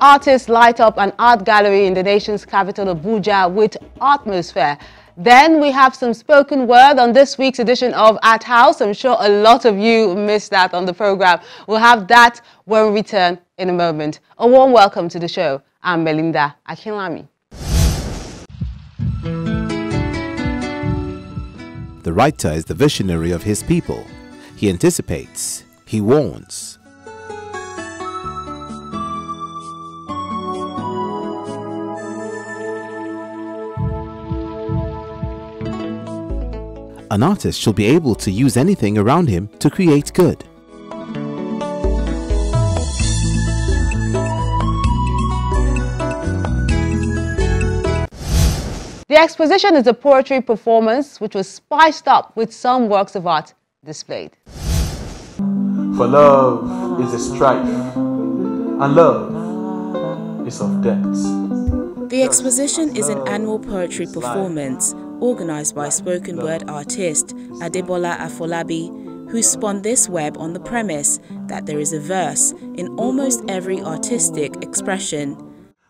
artists light up an art gallery in the nation's capital, Abuja, with atmosphere. Then we have some spoken word on this week's edition of Art House. I'm sure a lot of you missed that on the program. We'll have that when we return in a moment. A warm welcome to the show. I'm Melinda Akinlami. The writer is the visionary of his people. He anticipates, he warns. An artist should be able to use anything around him to create good. The Exposition is a poetry performance which was spiced up with some works of art displayed. For love is a strife, and love is of depths. The Exposition is an annual poetry performance organized by spoken word artist Adebola Afolabi, who spun this web on the premise that there is a verse in almost every artistic expression.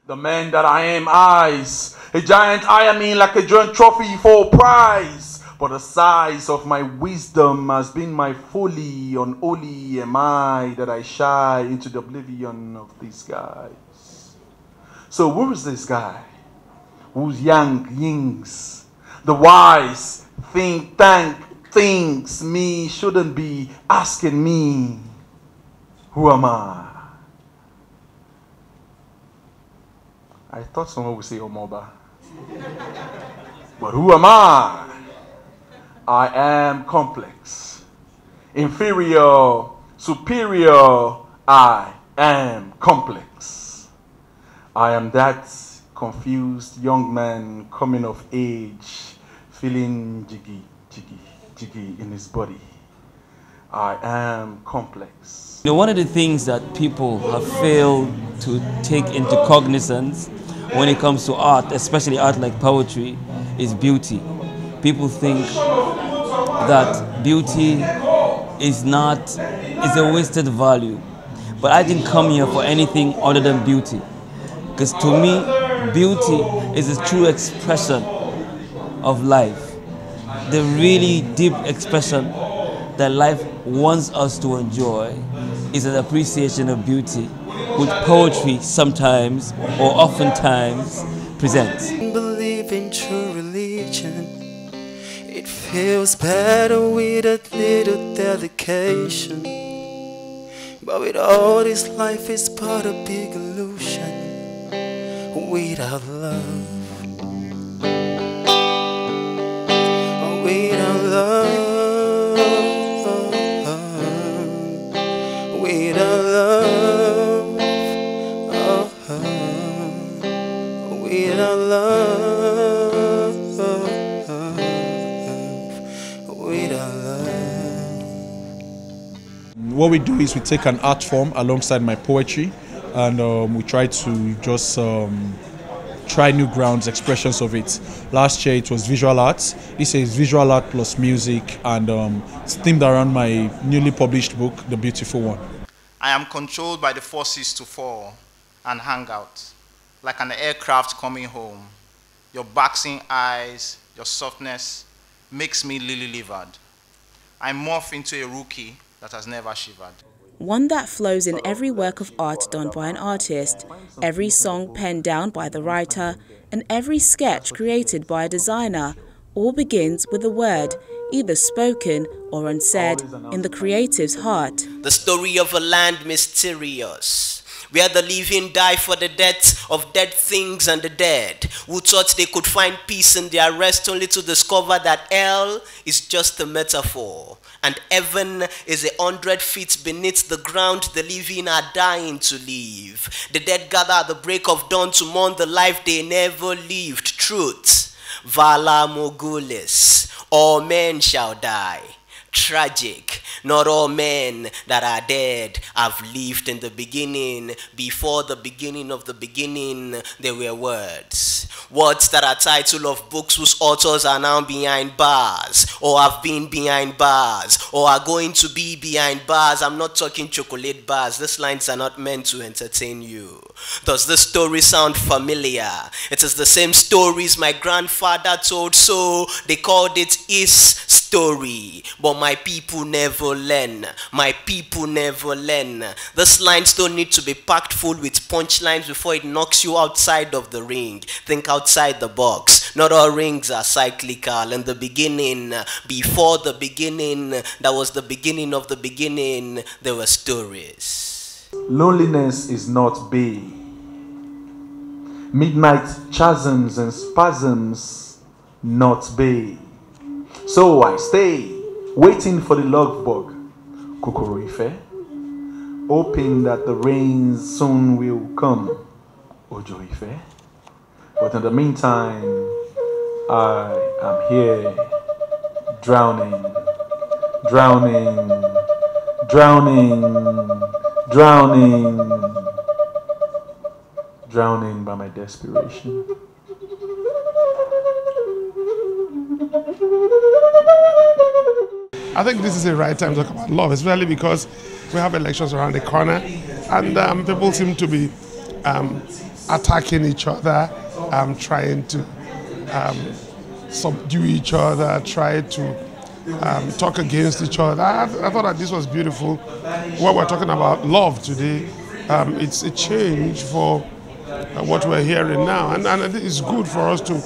The man that I am eyes, a giant eye I mean like a joint trophy for a prize. But the size of my wisdom has been my folly. Unholy am I that I shy into the oblivion of these guys. So who is this guy? Who's young yings? The wise think tank thinks me shouldn't be asking me, who am I? I thought someone would say Omoba. But who am I? I am complex. Inferior, superior, I am complex. I am that confused young man coming of age, feeling jiggy, jiggy, jiggy in his body. I am complex. You know, one of the things that people have failed to take into cognizance when it comes to art, especially art like poetry, is beauty. People think that beauty is a wasted value. But I didn't come here for anything other than beauty. Because to me, beauty is a true expression of life. The really deep expression that life wants us to enjoy is an appreciation of beauty, which poetry sometimes or oftentimes presents. Believe in true religion. It feels better with a little dedication. But with all this, life is but a big illusion without love. Without love, without love, without love, without love. What we do is we take an art form alongside my poetry, and we try to just try new grounds, expressions of it. Last year it was visual arts. This is visual art plus music, and it's themed around my newly published book, The Beautiful One. I am controlled by the forces to fall and hang out, like an aircraft coming home. Your boxing eyes, your softness makes me lily-livered. I morph into a rookie that has never shivered. One that flows in every work of art done by an artist, every song penned down by the writer, and every sketch created by a designer, all begins with a word, either spoken or unsaid, in the creative's heart. The story of a land mysterious, where the living die for the death of dead things and the dead, who thought they could find peace in their rest only to discover that hell is just a metaphor, and heaven is 100 feet beneath the ground the living are dying to live. The dead gather at the break of dawn to mourn the life they never lived. Truth, Vala Mogulis, all men shall die. Tragic. Not all men that are dead have lived in the beginning. Before the beginning of the beginning, there were words. Words that are title of books whose authors are now behind bars, or have been behind bars, or are going to be behind bars. I'm not talking chocolate bars. These lines are not meant to entertain you. Does this story sound familiar? It is the same stories my grandfather told, so they called it his story. But my people never learn. My people never learn. These lines don't need to be packed full with punchlines before it knocks you outside of the ring. Think outside the box. Not all rings are cyclical. In the beginning, before the beginning, that was the beginning of the beginning, there were stories. Loneliness is not bay. Midnight chasms and spasms, not bay. So I stay, waiting for the love bug, Kokoro Ife, hoping that the rains soon will come, Ojo Ife. But in the meantime, I am here, drowning, drowning, drowning, drowning, drowning by my desperation. I think this is the right time to talk about love, especially because we have elections around the corner, and people seem to be attacking each other, trying to subdue each other, try to talk against each other. I thought that this was beautiful. What we're talking about, love today, it's a change for what we're hearing now, and I think it's good for us to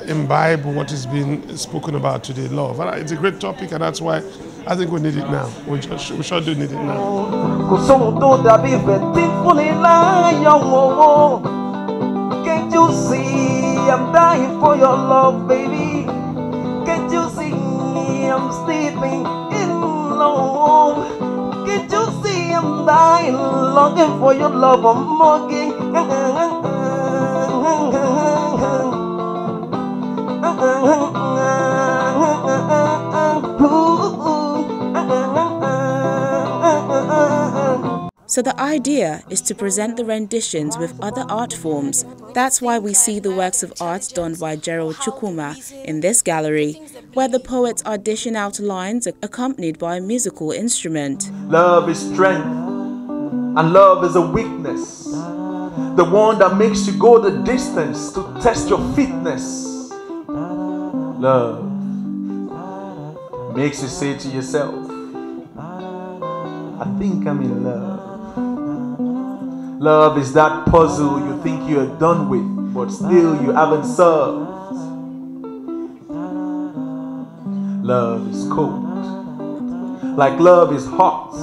imbibe what is being spoken about today, love. And it's a great topic, and that's why I think we need it now. We sure do need it now. Can't you see I'm dying for your love, baby? Can't you see I'm sleeping in love? Can't you see I'm dying, longing for your love? I'm mugging. So the idea is to present the renditions with other art forms. That's why we see the works of art done by Gerald Chukwuma in this gallery, where the poets audition out lines accompanied by a musical instrument. Love is strength, and love is a weakness. The one that makes you go the distance to test your fitness. Love makes you say to yourself, I think I'm in love. Love is that puzzle you think you are done with, but still you haven't solved. Love is cold, like love is hot.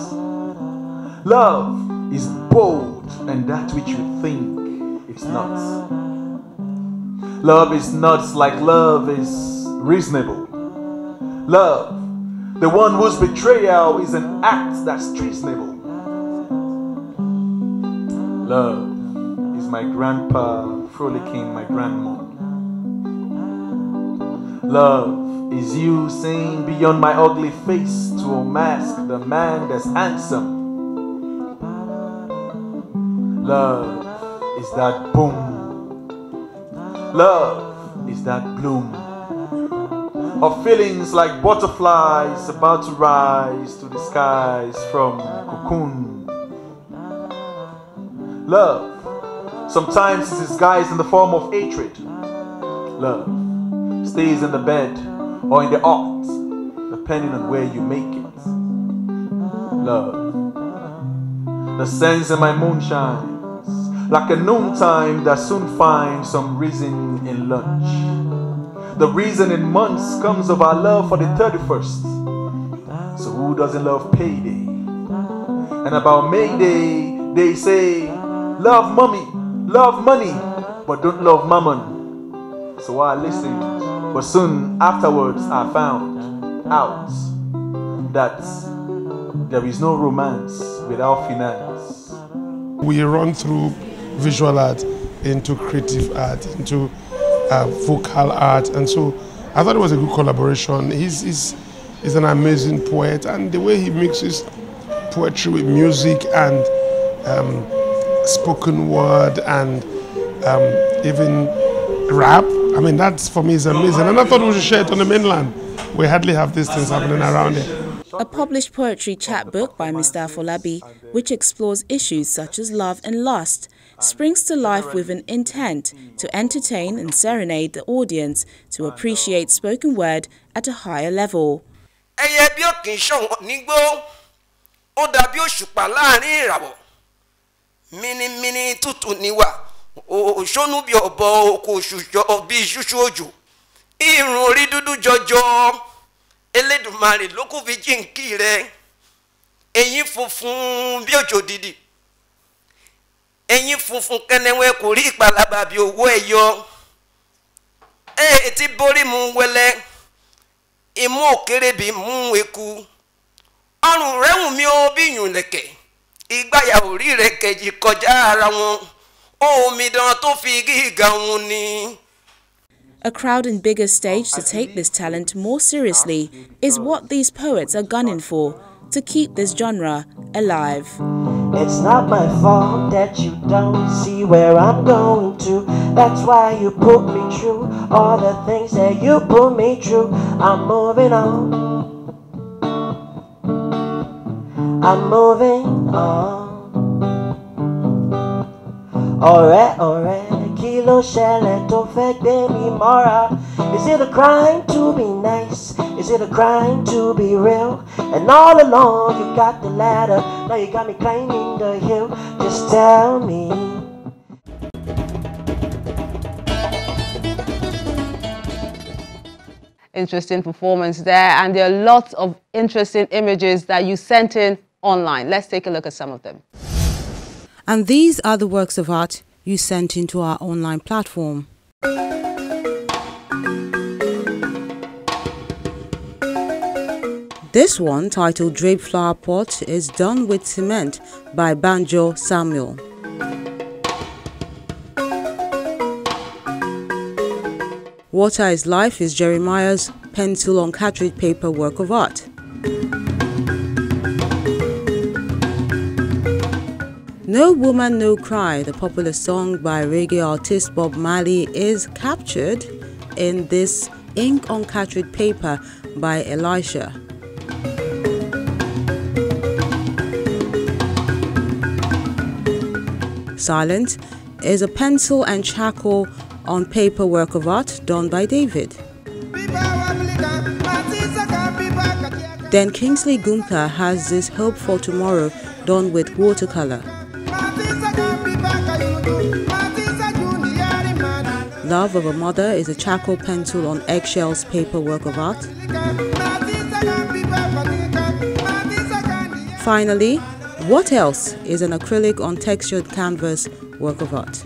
Love is bold, and that which you think it's not. Love is nuts, like love is reasonable. Love, the one whose betrayal is an act that's treasonable. Love is my grandpa frolicking my grandmom. Love is you saying beyond my ugly face to unmask the man that's handsome. Love is that boom. Love is that bloom of feelings like butterflies about to rise to the skies from cocoon. Love sometimes is disguised in the form of hatred. Love stays in the bed or in the art, depending on where you make it. Love, the sense in my moonshines, like a noontime that soon finds some reason in lunch. The reason in months comes of our love for the 31st. So who doesn't love payday? And about Mayday, they say, love mommy, love money, but don't love mammon. So I listened, but soon afterwards I found out that there is no romance without finance. We run through visual art into creative art, into vocal art, and so I thought it was a good collaboration. He's an amazing poet, and the way he mixes poetry with music and spoken word and even rap, I mean, that's for me is amazing. And I thought we should share it on the mainland. We hardly have these things happening around here. A published poetry chapbook by Mr. Afolabi, which explores issues such as love and lust, springs to life with an intent to entertain and serenade the audience to appreciate spoken word at a higher level. Elédùmarè ló kù fi jíǹkí rẹ̀ ẹ̀yin funfun bí òjò dídì ẹ̀yin funfun kẹ́nẹ́wẹ́ kò rí ìpalàbà bí owó ẹ̀yọ etí borí mu wẹlẹ́ imú òkèrè bí mú eku ọrùn rẹ̀ wù mí ó bí ìyùnlẹ̀kẹ̀ ìgbáyà orí rẹ̀ kẹ̀jì kọjá ara wọn omidan tó fi gíga wọn ni. A crowding bigger stage to take this talent more seriously is what these poets are gunning for, to keep this genre alive. It's not my fault that you don't see where I'm going to. That's why you put me through all the things that you put me through. I'm moving on. I'm moving on. Alright. Kilo shell tó fẹ́ gbé mi mọ́ra. Is it a crime to be nice? Is it a crime to be real? And all along you got the ladder, now you got me climbing the hill. Just tell me. Interesting performance there, and there are lots of interesting images that you sent in online. Let's take a look at some of them. And these are the works of art you sent into our online platform. This one, titled Drape Flower Pot, is done with cement by Banjo Samuel. Water is Life is Jeremiah's pencil on cartridge paper work of art. No Woman, No Cry, the popular song by reggae artist Bob Marley, is captured in this ink on cartridge paper by Elisha. Silent is a pencil and charcoal on paper work of art done by David. Then Kingsley Gumka has this Hope for Tomorrow done with watercolor. Love of a Mother is a charcoal pencil on eggshells paper work of art. Finally, What Else is an acrylic on textured canvas work of art.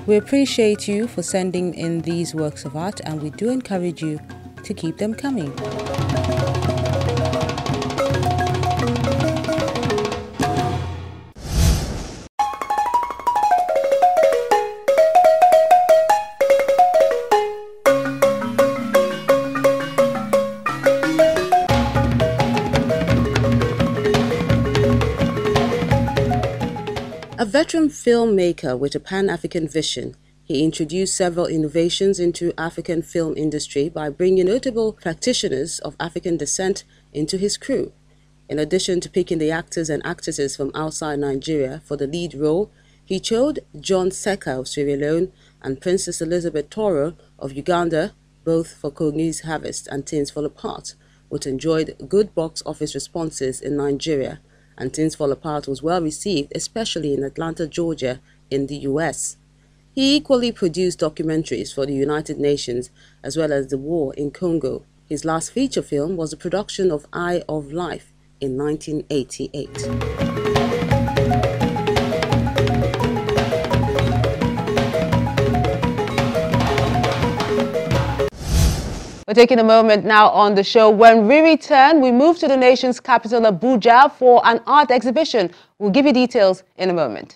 We appreciate you for sending in these works of art, and we do encourage you to keep them coming. A veteran filmmaker with a Pan-African vision, he introduced several innovations into African film industry by bringing notable practitioners of African descent into his crew. In addition to picking the actors and actresses from outside Nigeria for the lead role, he chose John Seka of Sierra Leone and Princess Elizabeth Toro of Uganda, both for Cogni's Harvest and Things Fall Apart, which enjoyed good box office responses in Nigeria, and Things Fall Apart was well received, especially in Atlanta, Georgia, in the US. He equally produced documentaries for the United Nations as well as the war in Congo. His last feature film was the production of Eye of Life in 1988. We're taking a moment now on the show. When we return, we move to the nation's capital, Abuja, for an art exhibition. We'll give you details in a moment.